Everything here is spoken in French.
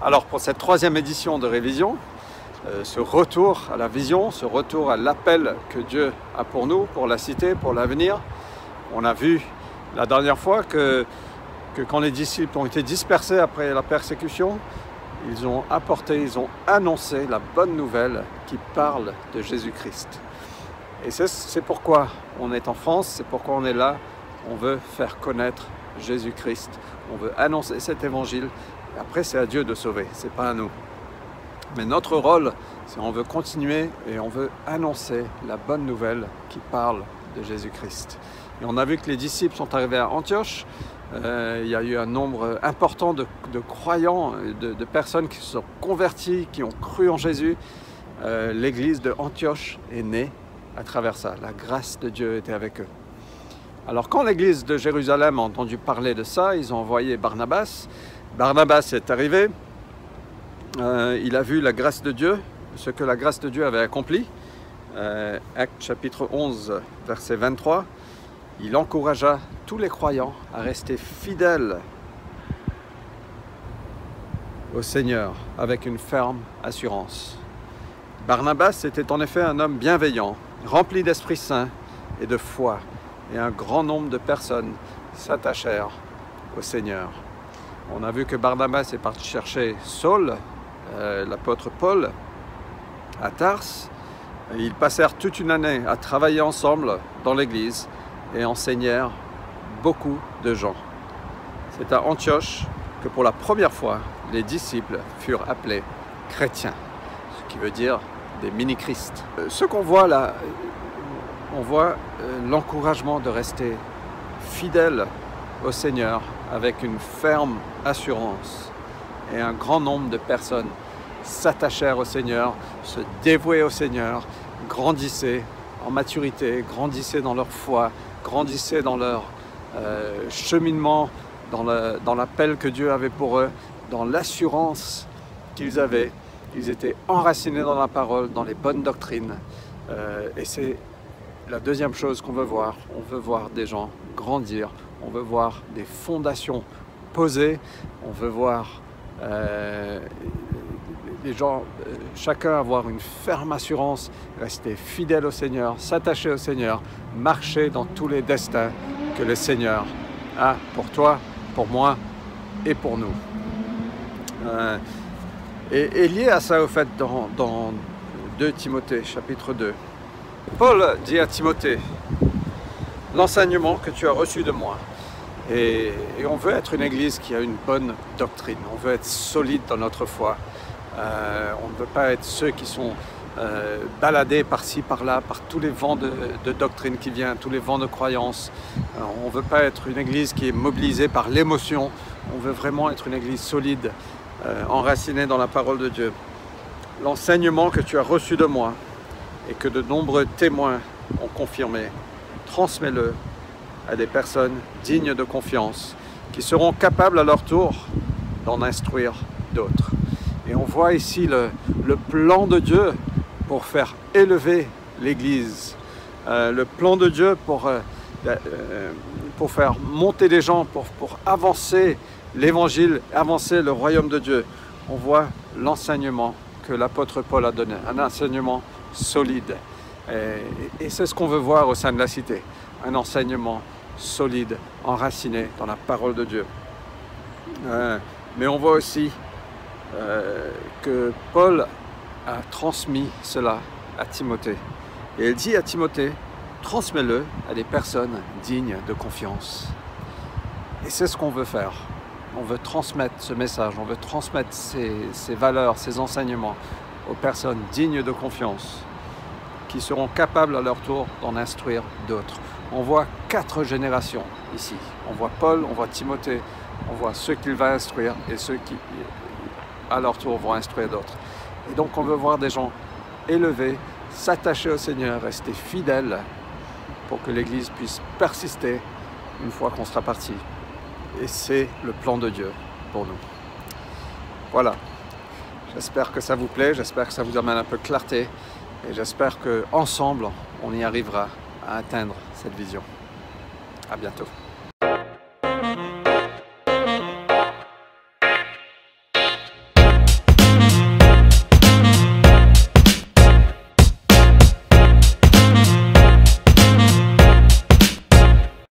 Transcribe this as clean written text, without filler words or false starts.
Alors pour cette troisième édition de Révision, ce retour à la vision, ce retour à l'appel que Dieu a pour nous, pour la cité, pour l'avenir, on a vu la dernière fois que quand les disciples ont été dispersés après la persécution, ils ont apporté, ils ont annoncé la bonne nouvelle qui parle de Jésus-Christ. Et c'est pourquoi on est en France, c'est pourquoi on est là. On veut faire connaître Jésus-Christ, on veut annoncer cet évangile. Et après, c'est à Dieu de sauver, c'est pas à nous. Mais notre rôle, c'est on veut continuer et on veut annoncer la bonne nouvelle qui parle de Jésus-Christ. Et on a vu que les disciples sont arrivés à Antioche. Il y a eu un nombre important de croyants, de personnes qui se sont converties, qui ont cru en Jésus. L'église de Antioche est née à travers ça. La grâce de Dieu était avec eux. Alors quand l'église de Jérusalem a entendu parler de ça, ils ont envoyé Barnabas. Barnabas est arrivé. Il a vu la grâce de Dieu, ce que la grâce de Dieu avait accompli. Actes chapitre 11, verset 23. Il encouragea tous les croyants à rester fidèles au Seigneur avec une ferme assurance. Barnabas était en effet un homme bienveillant, rempli d'Esprit Saint et de foi, et un grand nombre de personnes s'attachèrent au Seigneur. On a vu que Barnabas est parti chercher Saul, l'apôtre Paul, à Tarse. Ils passèrent toute une année à travailler ensemble dans l'église et enseignèrent beaucoup de gens. C'est à Antioche que pour la première fois, les disciples furent appelés chrétiens, ce qui veut dire des mini-Christ. Ce qu'on voit là, on voit l'encouragement de rester fidèle au Seigneur avec une ferme assurance. Et un grand nombre de personnes s'attachèrent au Seigneur, se dévouaient au Seigneur, grandissaient en maturité, grandissaient dans leur foi, grandissaient dans leur cheminement, dans l'appel que Dieu avait pour eux, dans l'assurance qu'ils avaient. Ils étaient enracinés dans la parole, dans les bonnes doctrines. Et c'est la deuxième chose qu'on veut voir. On veut voir des gens grandir, on veut voir des fondations posées, on veut voir les gens, chacun avoir une ferme assurance, rester fidèle au Seigneur, s'attacher au Seigneur, marcher dans tous les destins que le Seigneur a pour toi, pour moi et pour nous. Et lié à ça, au fait, dans 2 Timothée, chapitre 2, Paul dit à Timothée, l'enseignement que tu as reçu de moi. Et on veut être une église qui a une bonne doctrine, on veut être solide dans notre foi. On ne veut pas être ceux qui sont baladés par-ci, par-là, par tous les vents de doctrine qui viennent, tous les vents de croyance. On ne veut pas être une église qui est mobilisée par l'émotion. On veut vraiment être une église solide, enracinée dans la parole de Dieu. L'enseignement que tu as reçu de moi et que de nombreux témoins ont confirmé, transmets-le à des personnes dignes de confiance qui seront capables à leur tour d'en instruire d'autres. Et on voit ici le plan de Dieu pour faire élever l'Église, le plan de Dieu pour faire monter les gens, pour avancer l'Évangile, avancer le royaume de Dieu. On voit l'enseignement que l'apôtre Paul a donné, un enseignement solide. Et c'est ce qu'on veut voir au sein de la cité, un enseignement solide, enraciné dans la parole de Dieu. Mais on voit aussi que Paul a transmis cela à Timothée. Et il dit à Timothée, transmets-le à des personnes dignes de confiance. Et c'est ce qu'on veut faire. On veut transmettre ce message, on veut transmettre ces valeurs, ces enseignements aux personnes dignes de confiance qui seront capables à leur tour d'en instruire d'autres. On voit 4 générations ici. On voit Paul, on voit Timothée, on voit ceux qu'il va instruire et ceux qui, à leur tour, vont instruire d'autres. Et donc on veut voir des gens élevés, s'attacher au Seigneur, rester fidèles pour que l'Église puisse persister une fois qu'on sera parti. Et c'est le plan de Dieu pour nous. Voilà. J'espère que ça vous plaît, j'espère que ça vous amène un peu de clarté et j'espère qu'ensemble, on y arrivera à atteindre cette vision. À bientôt.